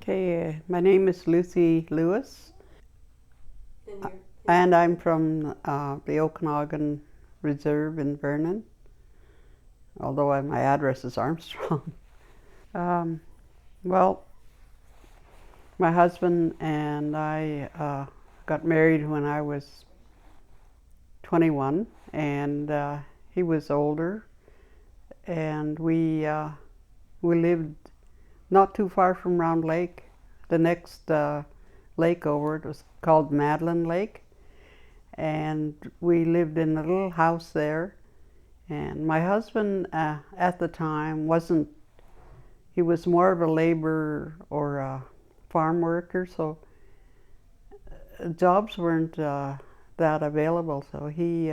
Okay, my name is Lucy Louis, and I'm from the Okanagan Reserve in Vernon, although my address is Armstrong. Well, my husband and I got married when I was 21, and he was older, and we lived not too far from Round Lake. The next lake over, it was called Madeline Lake, and we lived in a little house there. And my husband at the time he was more of a laborer or a farm worker, so jobs weren't that available. So he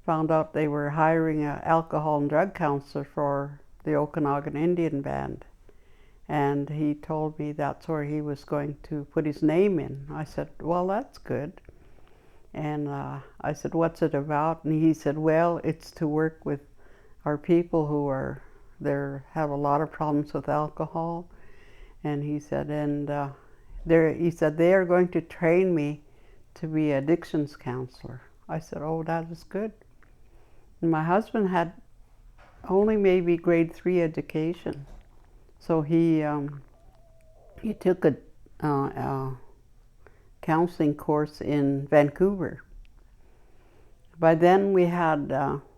found out they were hiring an alcohol and drug counselor for the Okanagan Indian Band. And he told me that's where he was going to put his name in. I said, well, that's good. And I said, what's it about? And he said, well, it's to work with our people who have a lot of problems with alcohol. And he said, they are going to train me to be an addictions counselor. I said, oh, that is good. And my husband had only maybe grade 3 education. So he took a counseling course in Vancouver. By then we had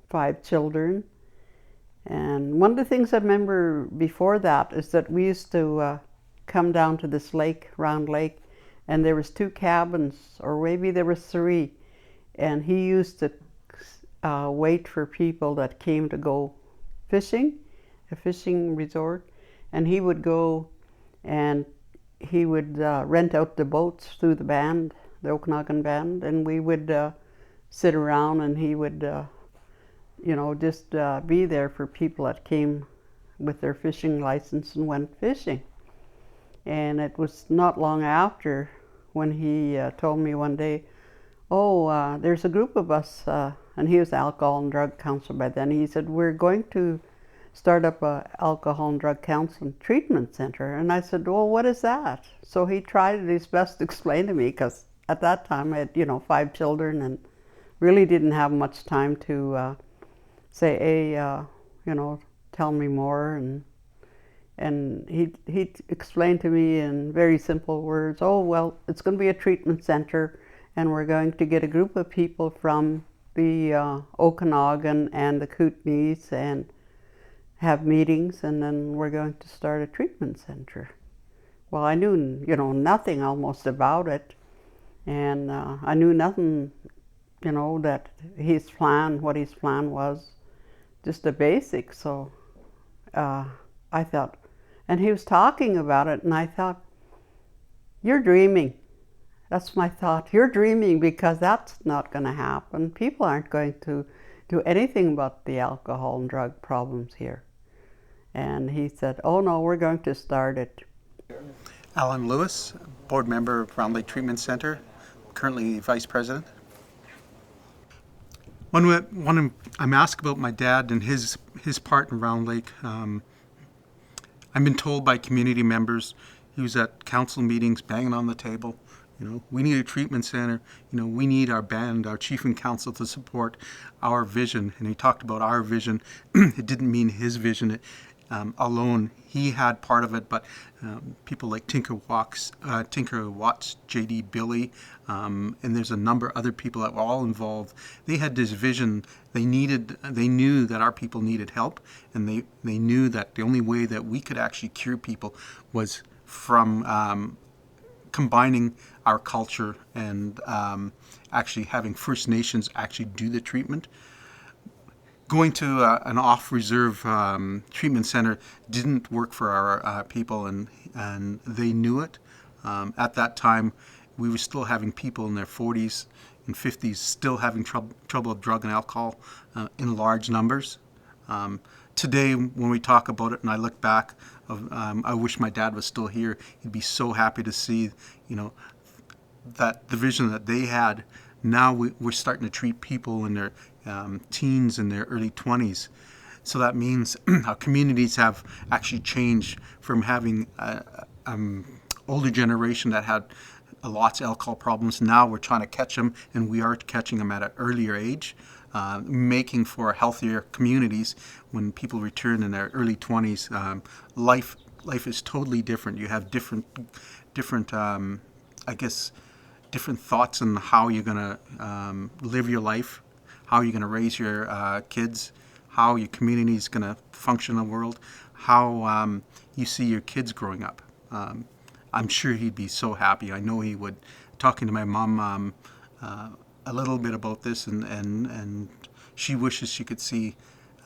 5 children, and one of the things I remember before that is that we used to come down to this lake, Round Lake, and there was 2 cabins, or maybe there was 3, and he used to wait for people that came to go fishing, a fishing resort. And he would go and he would rent out the boats through the band, the Okanagan Band, and we would sit around, and he would, just be there for people that came with their fishing license and went fishing. And it was not long after when he told me one day, oh, there's a group of us, and he was alcohol and drug counselor by then. He said, we're going to start up a alcohol and drug counseling treatment center. And I said, well, what is that? So he tried his best to explain to me, because at that time I had 5 children and really didn't have much time to say, hey, tell me more. And he explained to me in very simple words, oh, well, it's going to be a treatment center, and we're going to get a group of people from the Okanagan and the Kootenays and have meetings, and then we're going to start a treatment center. Well, I knew, nothing almost about it, and I knew nothing, that what his plan was, just the basics. So I thought, and he was talking about it, and I thought, you're dreaming. That's my thought. You're dreaming, because that's not going to happen. People aren't going to do anything about the alcohol and drug problems here. And he said, oh no, we're going to start it. Allan Louis, board member of Round Lake Treatment Center, currently vice president. When I'm asked about my dad and his part in Round Lake, I've been told by community members, he was at council meetings banging on the table, we need a treatment center, we need our band, our chief and council to support our vision. And he talked about our vision. It didn't mean his vision alone. He had part of it, but people like Tinker Watts, J.D. Billy, and there's a number of other people that were all involved. They had this vision. They knew that our people needed help, and they knew that the only way that we could actually cure people was from combining our culture and actually having First Nations actually do the treatment. Going to an off-reserve treatment center didn't work for our people, and they knew it. At that time, we were still having people in their 40s, and 50s still having trouble with drug and alcohol in large numbers. Today, when we talk about it and I look back, I wish my dad was still here. He'd be so happy to see, that the vision that they had. Now we're starting to treat people in their teens and their early 20s. So that means our communities have actually changed from having older generation that had lots of alcohol problems. Now we're trying to catch them, and we are catching them at an earlier age, making for healthier communities. When people return in their early 20s, life is totally different. You have different different thoughts on how you're going to live your life, how you're going to raise your kids, how your community is going to function in the world, how you see your kids growing up. I'm sure he'd be so happy. I know he would. Talking to my mom a little bit about this, and she wishes she could see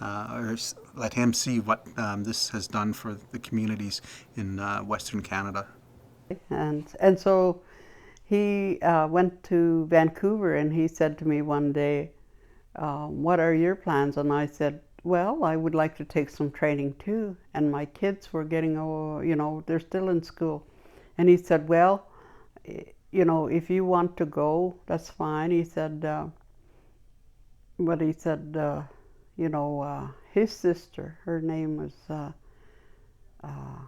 or let him see what this has done for the communities in Western Canada. And so he went to Vancouver, and he said to me one day, what are your plans? And I said, well, I would like to take some training too. And my kids were getting, they're still in school. And he said, well, if you want to go, that's fine. He said, but he said, his sister, her name was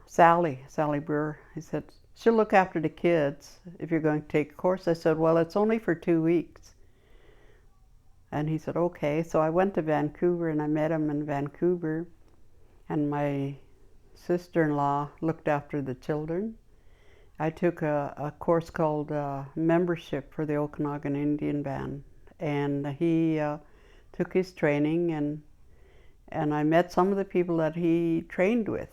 Sally Brewer. He said, she'll look after the kids if you're going to take a course. I said, well, it's only for 2 weeks. And he said, okay. So I went to Vancouver, and I met him in Vancouver. And my sister-in-law looked after the children. I took a course called Membership for the Okanagan Indian Band. And he took his training, and I met some of the people that he trained with.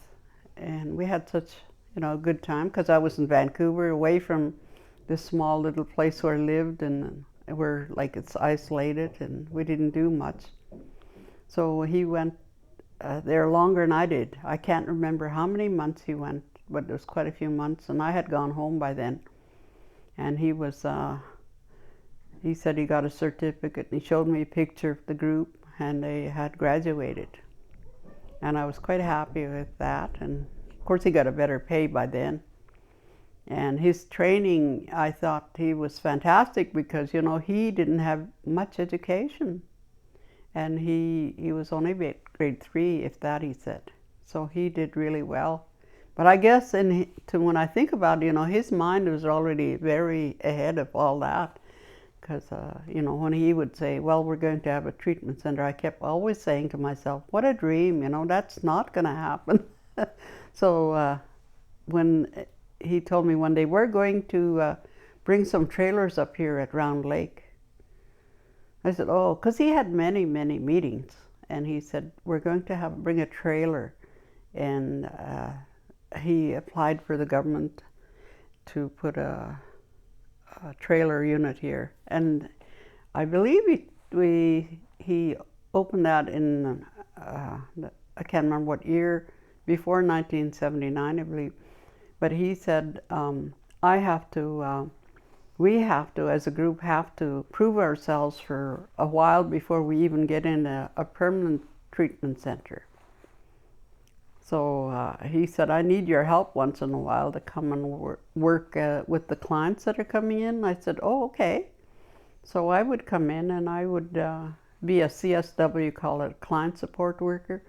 And we had such a good time, because I was in Vancouver, away from this small little place where I lived, and it's isolated, and we didn't do much. So he went there longer than I did. I can't remember how many months he went, but it was quite a few months, and I had gone home by then. And he said he got a certificate, and he showed me a picture of the group, and they had graduated. And I was quite happy with that. And of course he got a better pay by then. And his training, I thought he was fantastic, because he didn't have much education, and he was only grade 3, if that, he said. So he did really well. But I guess when I think about it, his mind was already very ahead of all that, because when he would say, well, we're going to have a treatment center, I kept always saying to myself, what a dream, that's not going to happen. So when he told me one day, we're going to bring some trailers up here at Round Lake. I said, oh, because he had many, many meetings. And he said, we're going to bring a trailer. And he applied for the government to put a trailer unit here. And I believe he opened that in, I can't remember what year, before 1979, I believe. But he said, we have to, as a group, have to prove ourselves for a while before we even get in a permanent treatment center. So he said, I need your help once in a while to come and work with the clients that are coming in. I said, oh, okay. So I would come in, and I would be a CSW, call it client support worker,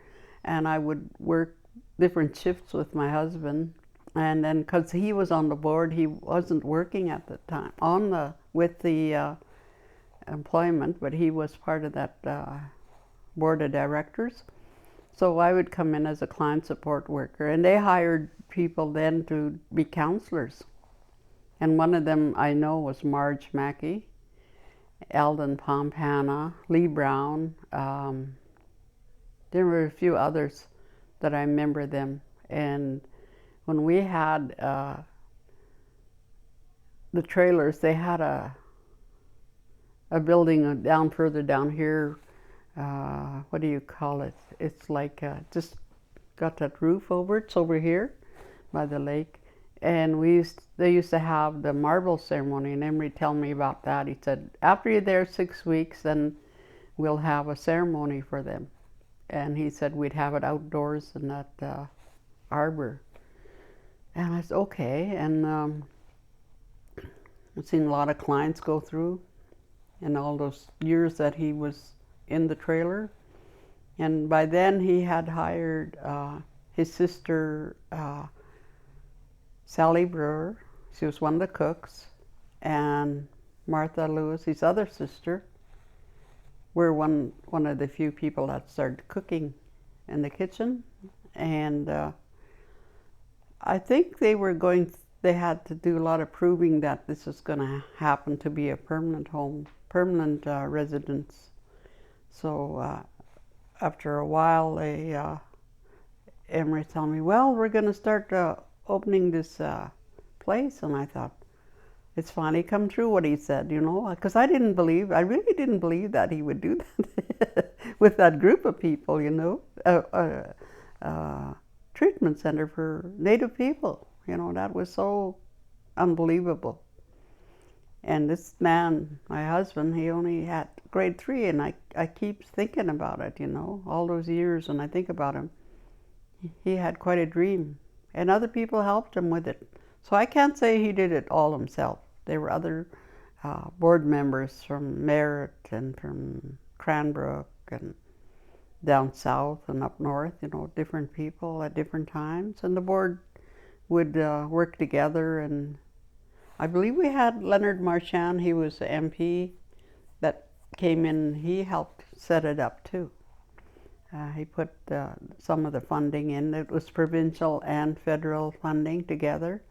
and I would work different shifts with my husband. And then, because he was on the board, he wasn't working at the time with the employment, but he was part of that board of directors. So I would come in as a client support worker, and they hired people then to be counselors. And one of them I know was Marge Mackey, Eldon Pompana, Lee Brown. There were a few others that I remember them. And when we had the trailers, they had a building further down here. What do you call it? It's like just got that roof over it. It's over here by the lake. And they used to have the marble ceremony, and Emery told me about that. He said, after you're there 6 weeks, then we'll have a ceremony for them. And he said we'd have it outdoors in that arbor. And I said, okay. And I've seen a lot of clients go through in all those years that he was in the trailer. And by then he had hired his sister, Sally Brewer. She was one of the cooks. And Martha Lewis, his other sister, were one of the few people that started cooking in the kitchen. And I think they had to do a lot of proving that this was going to happen to be a permanent home, permanent residence. So after a while, Emery told me, well, we're going to start opening this place. And I thought, it's finally come true what he said, you know, because I really didn't believe that he would do that with that group of people, you know, treatment center for Native people. You know, that was so unbelievable. And this man, my husband, he only had grade 3, and I keep thinking about it, you know, all those years, and I think about him. He had quite a dream, and other people helped him with it. So I can't say he did it all himself. There were other board members from Merritt and from Cranbrook and down south and up north, you know, different people at different times. And the board would work together. And I believe we had Leonard Marchand, he was the MP that came in, he helped set it up too. He put some of the funding in. It was provincial and federal funding together.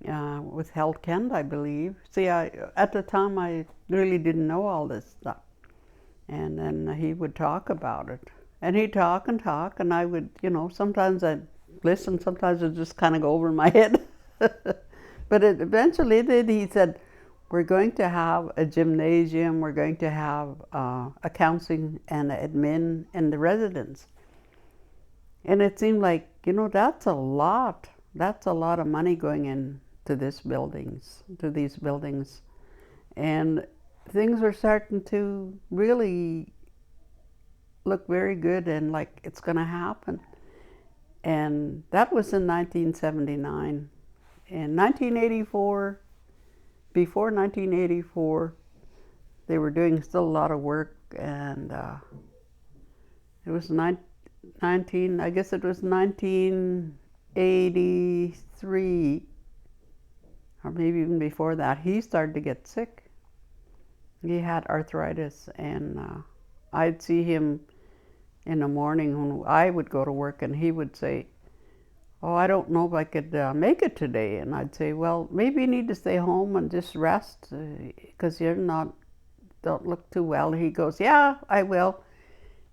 With Health Kent, I believe. See, at the time, I really didn't know all this stuff. And then he would talk about it. And he'd talk, and I would, you know, sometimes I'd listen, sometimes it'd just kind of go over my head. But eventually he said, we're going to have a gymnasium, we're going to have a counseling and admin in the residence. And it seemed like, you know, that's a lot of money going in to these buildings. And things were starting to really look very good and like it's going to happen. And that was in 1979. In 1984, before 1984, they were doing still a lot of work, and it was 1983, or maybe even before that, he started to get sick. He had arthritis, and I'd see him in the morning when I would go to work, and he would say, oh, I don't know if I could make it today. And I'd say, well, maybe you need to stay home and just rest because don't look too well. He goes, yeah, I will.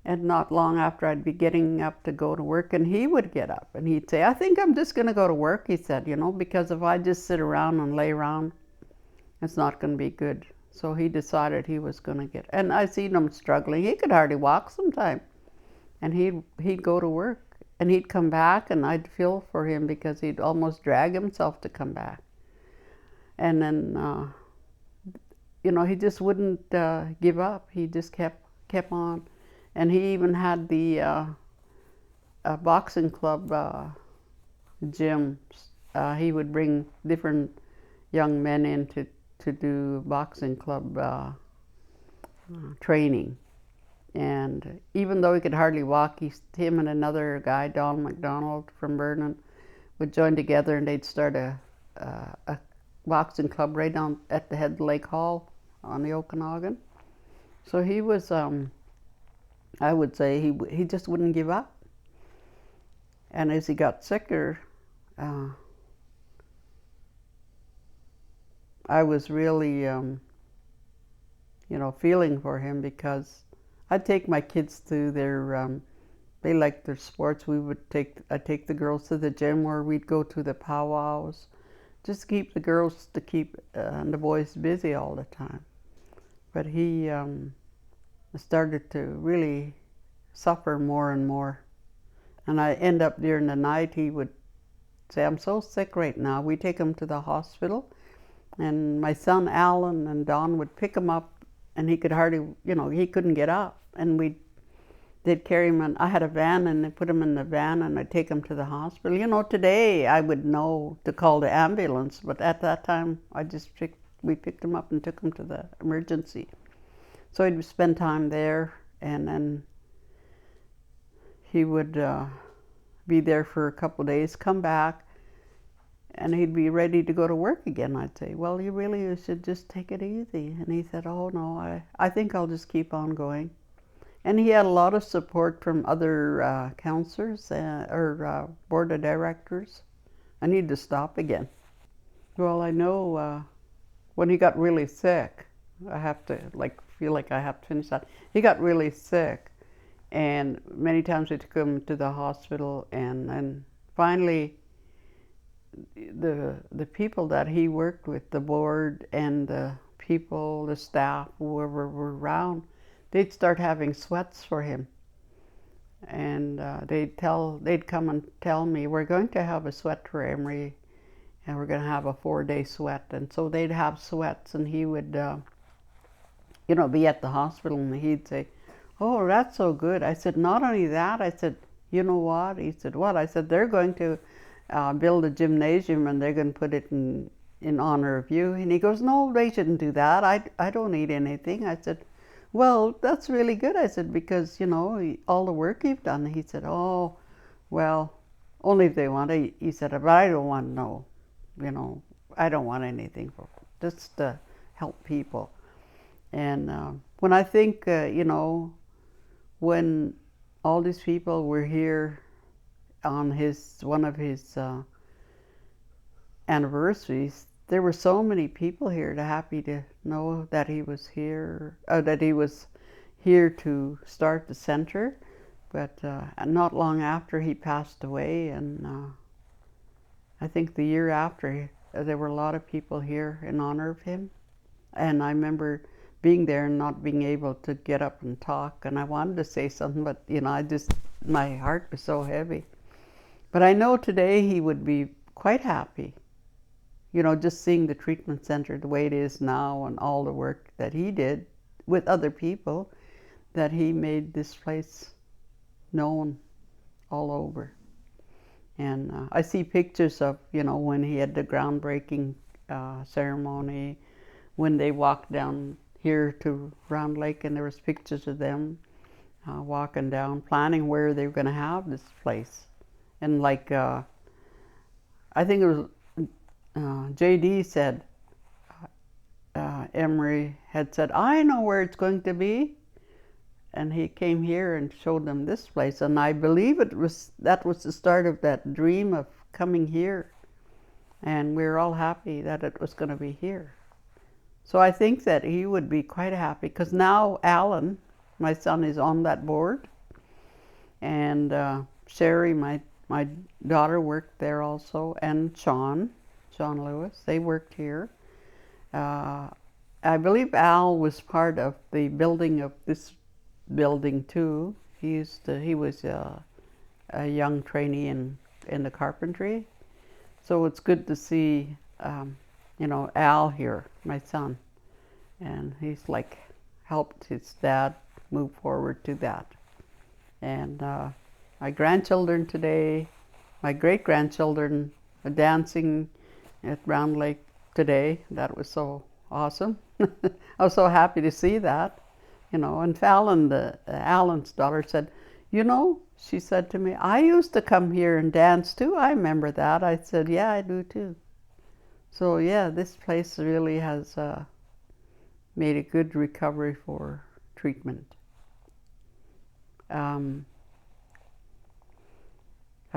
And not long after, I'd be getting up to go to work, and he would get up and he'd say, I think I'm just going to go to work, he said, you know, because if I just sit around and lay around, it's not going to be good. So he decided he was going to and I seen him struggling. He could hardly walk sometimes. And he'd go to work, and he'd come back, and I'd feel for him because he'd almost drag himself to come back. And then, you know, he just wouldn't give up. He just kept on. And he even had the boxing club gym. He would bring different young men in to do boxing club training. And even though he could hardly walk, him and another guy, Don McDonald from Vernon, would join together, and they'd start a boxing club right down at the head of Lake Hall on the Okanagan. So he was, I would say, he just wouldn't give up. And as he got sicker, I was really, you know, feeling for him because I'd take my kids to their, they liked their sports. I'd take the girls to the gym, or we'd go to the powwows, just to keep the girls and the boys busy all the time. But he started to really suffer more and more. And I end up during the night, he would say, I'm so sick right now. We take him to the hospital, and my son Alan and Don would pick him up, and he could hardly, he couldn't get up. And they'd carry him, and I had a van, and they put him in the van, and I'd take him to the hospital. Today I would know to call the ambulance, but at that time we picked him up and took him to the emergency. So he'd spend time there, and then he would be there for a couple of days, come back, and he'd be ready to go to work again. I'd say, well, you should just take it easy. And he said, oh no, I think I'll just keep on going. And he had a lot of support from other counselors or board of directors. I need to stop again. Well, I know when he got really sick, I have to feel like I have to finish that. He got really sick, and many times we took him to the hospital, and then finally the people that he worked with, the board and the people, the staff, whoever were around, they'd start having sweats for him. And they'd come and tell me, we're going to have a sweat for Emery, and we're going to have a 4-day sweat. And so they'd have sweats, and he would be at the hospital, and he'd say, oh, that's so good. I said, not only that, I said, you know what? He said, what? I said, they're going to build a gymnasium, and they're going to put it in honor of you. And he goes, no, they shouldn't do that. I don't need anything. I said, well, that's really good. I said, because, all the work you've done. He said, oh, well, only if they want it. He said, but I don't want I don't want anything for just to help people. And when I think, when all these people were here on one of his anniversaries, there were so many people here happy to know that he was here, to start the center. But not long after he passed away, and I think the year after, there were a lot of people here in honor of him. And I remember being there and not being able to get up and talk, and I wanted to say something, but my heart was so heavy. But I know today he would be quite happy, just seeing the treatment center the way it is now, and all the work that he did with other people, that he made this place known all over. And I see pictures of, when he had the groundbreaking ceremony, when they walked down here to Round Lake, and there was pictures of them walking down, planning where they were going to have this place. And I think it was J.D. said, Emery had said, I know where it's going to be. And he came here and showed them this place. And I believe that was the start of that dream of coming here. And we were all happy that it was going to be here. So I think that he would be quite happy, because now Alan, my son, is on that board. And Sherry, my daughter, worked there also, and Sean Louis, they worked here. I believe Al was part of the building of this building too. He was a young trainee in the carpentry. So it's good to see Al here, my son, and he's helped his dad move forward to that. And my grandchildren today, my great-grandchildren are dancing at Round Lake today. That was so awesome. I was so happy to see that, and Fallon, Alan's daughter, said, she said to me, I used to come here and dance too. I remember that. I said, yeah, I do too. So yeah, this place really has made a good recovery for treatment. I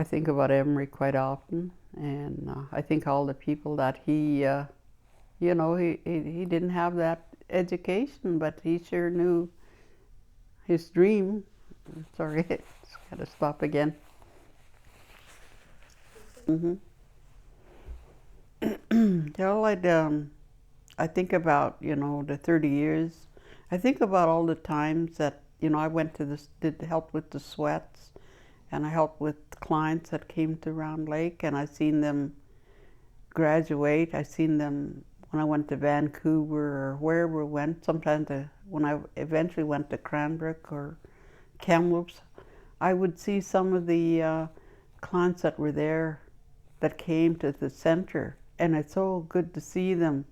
think about Emery quite often, and I think all the people that he didn't have that education, but he sure knew his dream. Sorry, just gotta stop again. I think about, the 30 years. I think about all the times that, I went to did help with the sweats, and I helped with clients that came to Round Lake, and I seen them graduate. I seen them when I went to Vancouver or wherever I went. Sometimes when I eventually went to Cranbrook or Kamloops, I would see some of the clients that were there that came to the center, and it's so good to see them.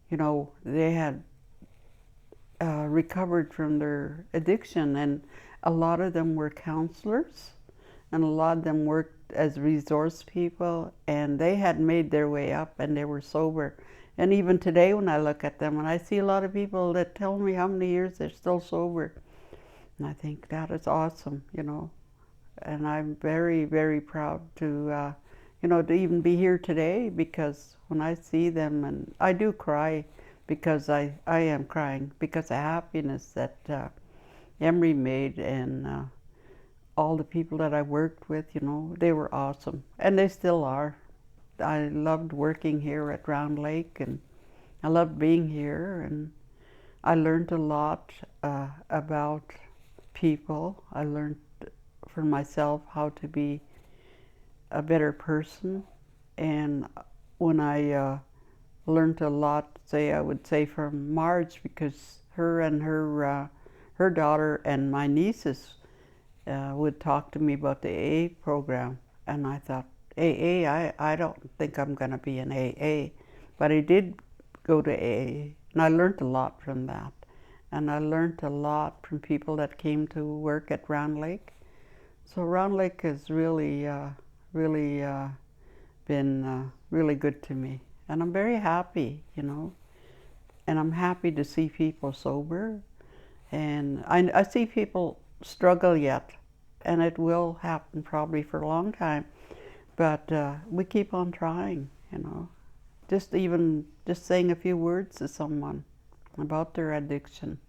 You know, they had recovered from their addiction, and a lot of them were counselors, and a lot of them worked as resource people, and they had made their way up and they were sober. And even today when I look at them, and I see a lot of people that tell me how many years they're still sober, and I think that is awesome, you know. And I'm very, very proud to, you know, to even be here today, because when I see them, and I do cry, because I am crying because of happiness that Emery made, and all the people that I worked with, you know, they were awesome, and they still are. I loved working here at Round Lake, and I loved being here, and I learned a lot about people. I learned for myself how to be a better person, and when I learned a lot, I would say from Marge, because her and her daughter and my nieces would talk to me about the AA program, and I thought, AA, I don't think I'm going to be an AA, but I did go to AA, and I learned a lot from that, and I learned a lot from people that came to work at Round Lake. So Round Lake has really, really been really good to me, and I'm very happy, you know, and I'm happy to see people sober, and I see people struggle yet, and it will happen probably for a long time, but we keep on trying, you know. Just saying a few words to someone about their addiction.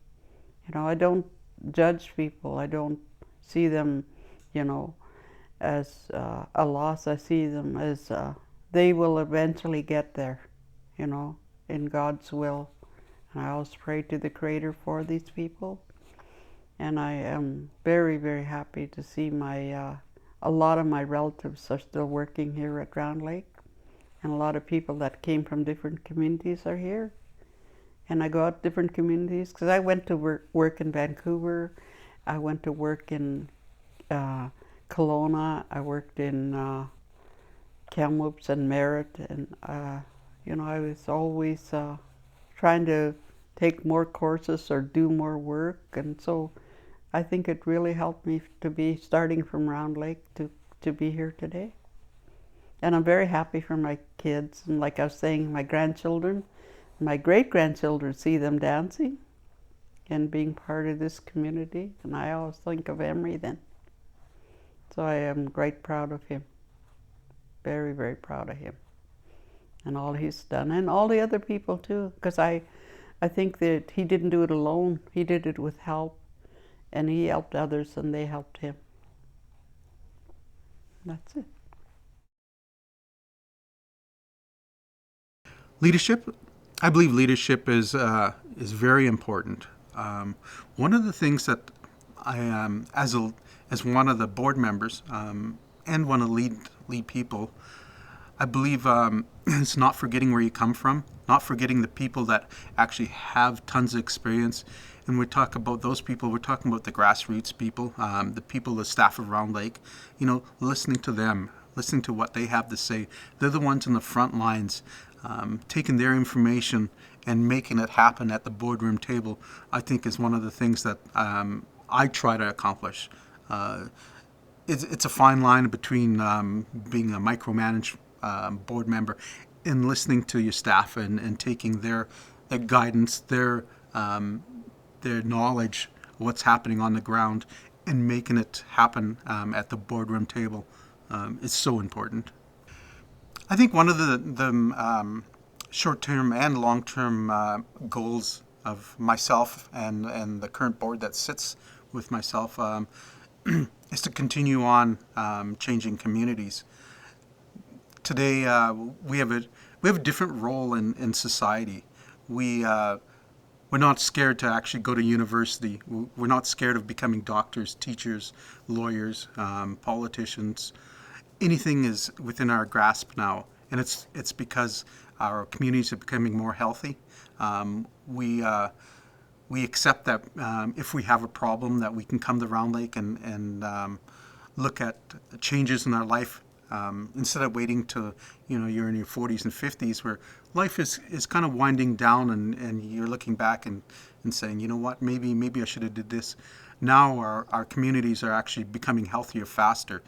You know, I don't judge people. I don't see them, you know, as a loss. I see them as they will eventually get there, you know, in God's will. And I always pray to the Creator for these people. And I am very, very happy to see a lot of my relatives are still working here at Round Lake. And a lot of people that came from different communities are here. And I go out to different communities, because I went to work in Vancouver. I went to work in Kelowna. I worked in Kamloops and Merritt. And, you know, I was always trying to take more courses or do more work. And so I think it really helped me to be starting from Round Lake to be here today. And I'm very happy for my kids, and like I was saying, my grandchildren, my great-grandchildren, see them dancing and being part of this community, and I always think of Emery then. So I am quite proud of him, very, very proud of him, and all he's done, and all the other people too, because I think that he didn't do it alone. He did it with help, and he helped others, and they helped him. That's it. Leadership, I believe leadership is very important. One of the things that I as one of the board members and one of the lead people, I believe it's not forgetting where you come from, not forgetting the people that actually have tons of experience. And we talk about those people, we're talking about the grassroots people, the people, the staff of Round Lake, you know, listening to them, listening to what they have to say. They're the ones in the front lines, taking their information and making it happen at the boardroom table, I think is one of the things that I try to accomplish. It's a fine line between being a micromanaged board member and listening to your staff and taking their guidance, their knowledge, what's happening on the ground, and making it happen at the boardroom table is so important. I think one of the short-term and long-term goals of myself and the current board that sits with myself is to continue on changing communities. Today we have a different role in society. We we're not scared to actually go to university. We're not scared of becoming doctors, teachers, lawyers, politicians. Anything is within our grasp now, and it's because our communities are becoming more healthy. We accept that if we have a problem, that we can come to Round Lake and look at changes in our life instead of waiting till you're in your 40s and 50s, where life is kind of winding down and you're looking back and saying, you know what, maybe I should have did this. Now our communities are actually becoming healthier faster.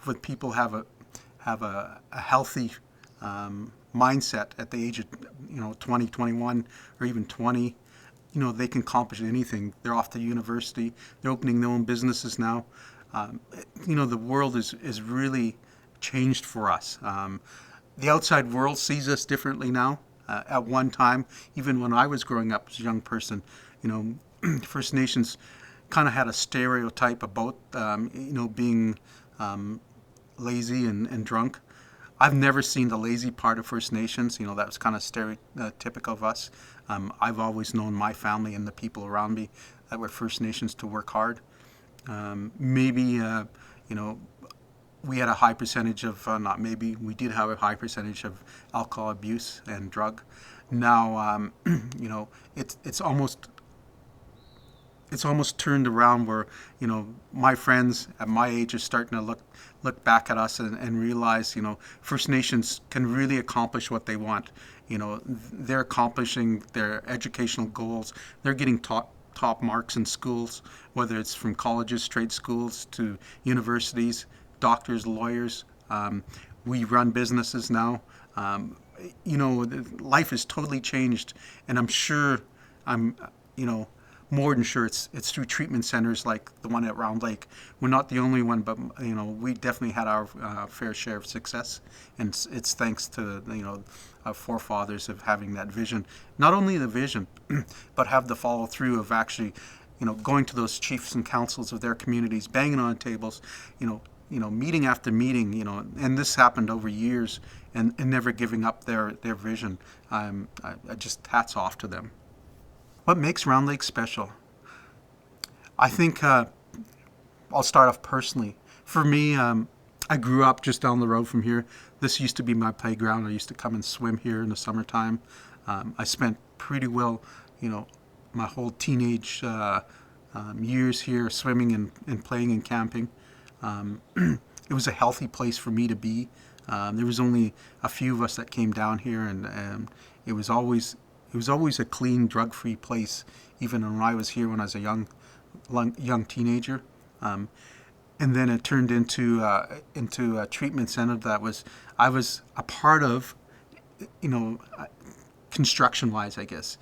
When people have a healthy mindset at the age of 20, 21, or even 20, they can accomplish anything. They're off to university. They're opening their own businesses now. The world is really changed for us. The outside world sees us differently now. At one time, even when I was growing up as a young person, First Nations kind of had a stereotype about, being lazy and drunk. I've never seen the lazy part of First Nations. That was kind of stereotypical of us. I've always known my family and the people around me that were First Nations to work hard. We had a high percentage of, we did have a high percentage of alcohol abuse and drug. Now, it's almost turned around where, my friends at my age are starting to look back at us and realize, First Nations can really accomplish what they want. They're accomplishing their educational goals. They're getting top marks in schools, whether it's from colleges, trade schools, to universities, doctors, lawyers. We run businesses now. Life has totally changed, and I'm more than sure it's through treatment centers like the one at Round Lake. We're not the only one, but we definitely had our fair share of success, and it's thanks to our forefathers of having that vision. Not only the vision, but have the follow through of actually going to those chiefs and councils of their communities, banging on tables, meeting after meeting, and this happened over years, and never giving up their vision. I just hats off to them. What makes Round Lake special? I think I'll start off personally. For me, I grew up just down the road from here. This used to be my playground. I used to come and swim here in the summertime. I spent pretty well, my whole teenage years here swimming and playing and camping. It was a healthy place for me to be. There was only a few of us that came down here, and it was always a clean, drug-free place, even when I was here when I was a young teenager. And then it turned into a treatment center that I was a part of, construction-wise, I guess.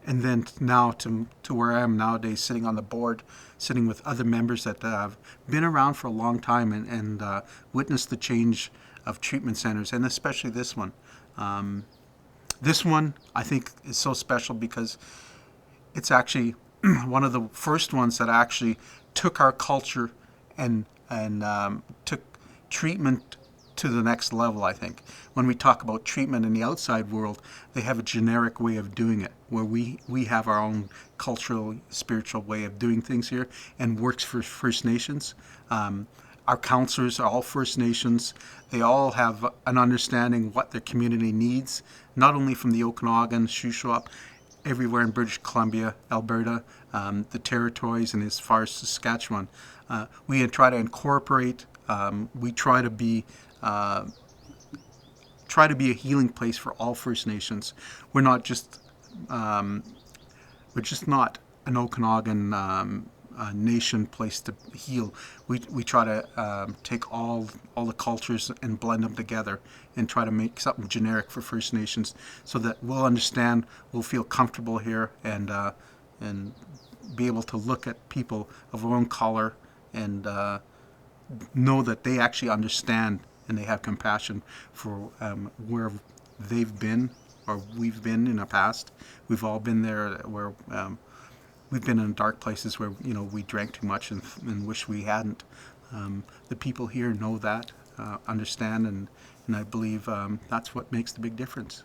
And then now to where I am nowadays, sitting on the board, sitting with other members that have been around for a long time and witnessed the change of treatment centers, and especially this one. This one, I think, is so special because it's actually one of the first ones that actually took our culture and took treatment to the next level, I think. When we talk about treatment in the outside world, they have a generic way of doing it, where we have our own cultural, spiritual way of doing things here, and works for First Nations. Our counselors are all First Nations. They all have an understanding what their community needs, not only from the Okanagan, Shuswap, everywhere in British Columbia, Alberta, the territories, and as far as Saskatchewan. We try to incorporate. We try to be a healing place for all First Nations. We're not just not an Okanagan nation place to heal. We try to take all the cultures and blend them together and try to make something generic for First Nations, so that we'll understand, we'll feel comfortable here, and be able to look at people of our own color and know that they actually understand and they have compassion for where they've been or we've been in the past. We've all been there where we've been in dark places where we drank too much and wish we hadn't. The people here know that, understand, and I believe that's what makes the big difference.